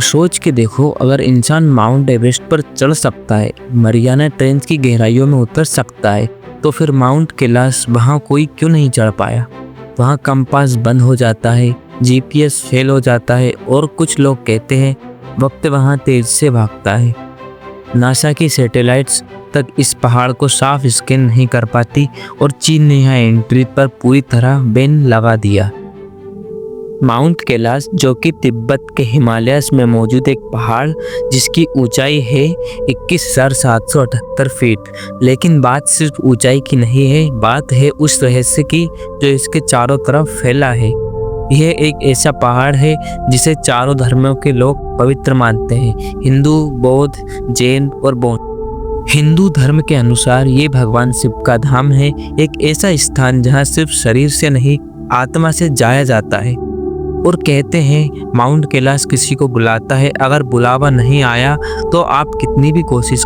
सोच के देखो, अगर इंसान माउंट एवरेस्ट पर चढ़ सकता है, मरियाना ट्रेंच की गहराइयों में उतर सकता है, तो फिर माउंट कैलाश वहाँ कोई क्यों नहीं चढ़ पाया। वहाँ कंपास बंद हो जाता है, जीपीएस फेल हो जाता है और कुछ लोग कहते हैं वक्त वहाँ तेज से भागता है। नासा की सैटेलाइट्स तक इस पहाड़ को साफ स्कैन नहीं कर पाती और चीन ने यहाँ एंट्री पर पूरी तरह बैन लगा दिया। माउंट कैलाश, जो कि तिब्बत के हिमालयस में मौजूद एक पहाड़ जिसकी ऊंचाई है 21,778 फीट, लेकिन बात सिर्फ ऊंचाई की नहीं है, बात है उस रहस्य की जो इसके चारों तरफ फैला है। यह एक ऐसा पहाड़ है जिसे चारों धर्मों के लोग पवित्र मानते हैं, हिंदू, बौद्ध, जैन और बौद्ध। हिंदू धर्म के अनुसार ये भगवान शिव का धाम है, एक ऐसा स्थान जहाँ सिर्फ शरीर से नहीं आत्मा से जाया जाता है। और कहते हैं माउंट कैलाश किसी को बुलाता है, अगर बुलावा नहीं आया तो आप कितनी भी कोशिश,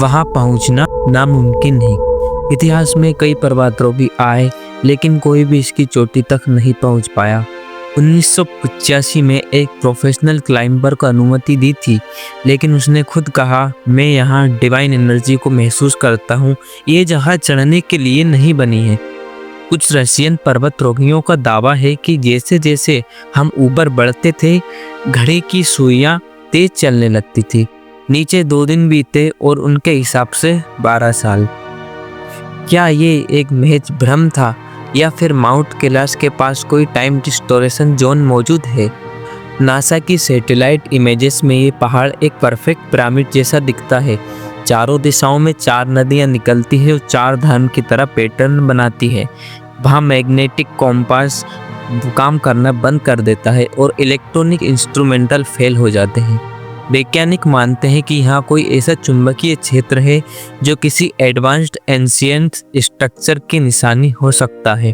वहां पहुंचना नामुमकिन नहीं। इतिहास में कई पर्वतारोही आए लेकिन कोई भी इसकी चोटी तक नहीं पहुंच पाया। 1985 में एक प्रोफेशनल क्लाइंबर को अनुमति दी थी, लेकिन उसने खुद कहा, मैं यहाँ डिवाइन एनर्जी को महसूस करता हूँ, ये जगह चढ़ने के लिए नहीं बनी है। कुछ रशियन पर्वतारोहियों का दावा है कि जैसे जैसे हम ऊपर बढ़ते थे, घड़ी की सुइयां तेज चलने लगती थी। नीचे 2 दिन बीते और उनके हिसाब से 12 साल। क्या ये एक महज भ्रम था या फिर माउंट कैलाश के पास कोई टाइम डिस्टोरेशन जोन मौजूद है? नासा की सैटेलाइट इमेजेस में ये पहाड़ एक परफेक्ट पिरामिड जैसा दिखता है। चारों दिशाओं में 4 नदियां निकलती है और 4 धाम की तरह पैटर्न बनाती है। वहाँ मैग्नेटिक कॉम्पास काम करना बंद कर देता है और इलेक्ट्रॉनिक इंस्ट्रूमेंटल फेल हो जाते हैं। वैज्ञानिक मानते हैं कि यहाँ कोई ऐसा चुंबकीय क्षेत्र है जो किसी एडवांस्ड एंशिएंट स्ट्रक्चर की निशानी हो सकता है।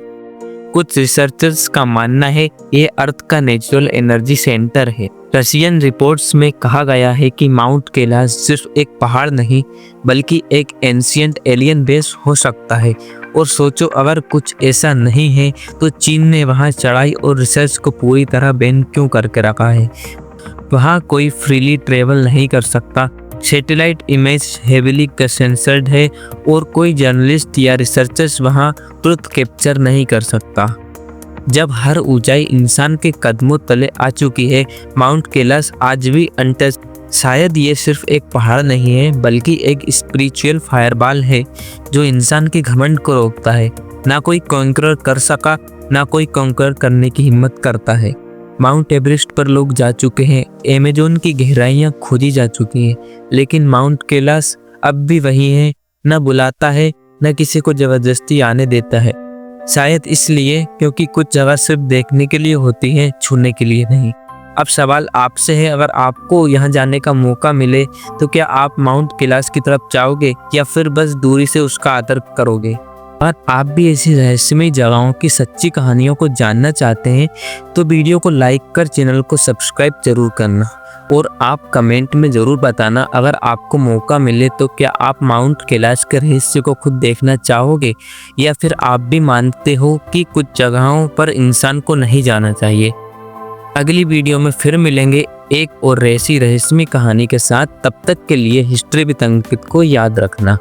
कुछ रिसर्चर्स का मानना है ये अर्थ का नेचुरल एनर्जी सेंटर है। रशियन रिपोर्ट्स में कहा गया है कि माउंट कैलाश सिर्फ एक पहाड़ नहीं बल्कि एक एंशिएंट एलियन बेस हो सकता है। और सोचो, अगर कुछ ऐसा नहीं है तो चीन ने वहां चढ़ाई और रिसर्च को पूरी तरह बैन क्यों करके रखा है? वहां कोई फ्रीली ट्रेवल नहीं कर सकता, सैटेलाइट इमेज हेवीली सेंसर्ड है और कोई जर्नलिस्ट या रिसर्चर्स वहां ट्रुथ कैप्चर नहीं कर सकता। जब हर ऊंचाई इंसान के कदमों तले आ चुकी है, माउंट कैलाश आज भी अनटच्ड। शायद ये सिर्फ एक पहाड़ नहीं है बल्कि एक स्पिरिचुअल फायरबॉल है जो इंसान के घमंड को रोकता है। ना कोई कॉन्कर कर सका, ना कोई कॉन्कर करने की हिम्मत करता है। माउंट एवरेस्ट पर लोग जा चुके हैं, अमेज़न की गहराइयां खोजी जा चुकी हैं, लेकिन माउंट कैलाश अब भी वही है, न बुलाता है न किसी को जबरदस्ती आने देता है। शायद इसलिए क्योंकि कुछ जगह सिर्फ देखने के लिए होती है, छूने के लिए नहीं। अब सवाल आपसे है, अगर आपको यहाँ जाने का मौका मिले तो क्या आप माउंट कैलाश की तरफ जाओगे या फिर बस दूरी से उसका आदर करोगे? और आप भी ऐसी रहस्यमय जगहों की सच्ची कहानियों को जानना चाहते हैं तो वीडियो को लाइक कर चैनल को सब्सक्राइब जरूर करना और आप कमेंट में ज़रूर बताना, अगर आपको मौका मिले तो क्या आप माउंट कैलाश के रहस्य को खुद देखना चाहोगे या फिर आप भी मानते हो कि कुछ जगहों पर इंसान को नहीं जाना चाहिए। अगली वीडियो में फिर मिलेंगे एक और ऐसी रहस्यमय कहानी के साथ। तब तक के लिए हिस्ट्री विद अंकित को याद रखना।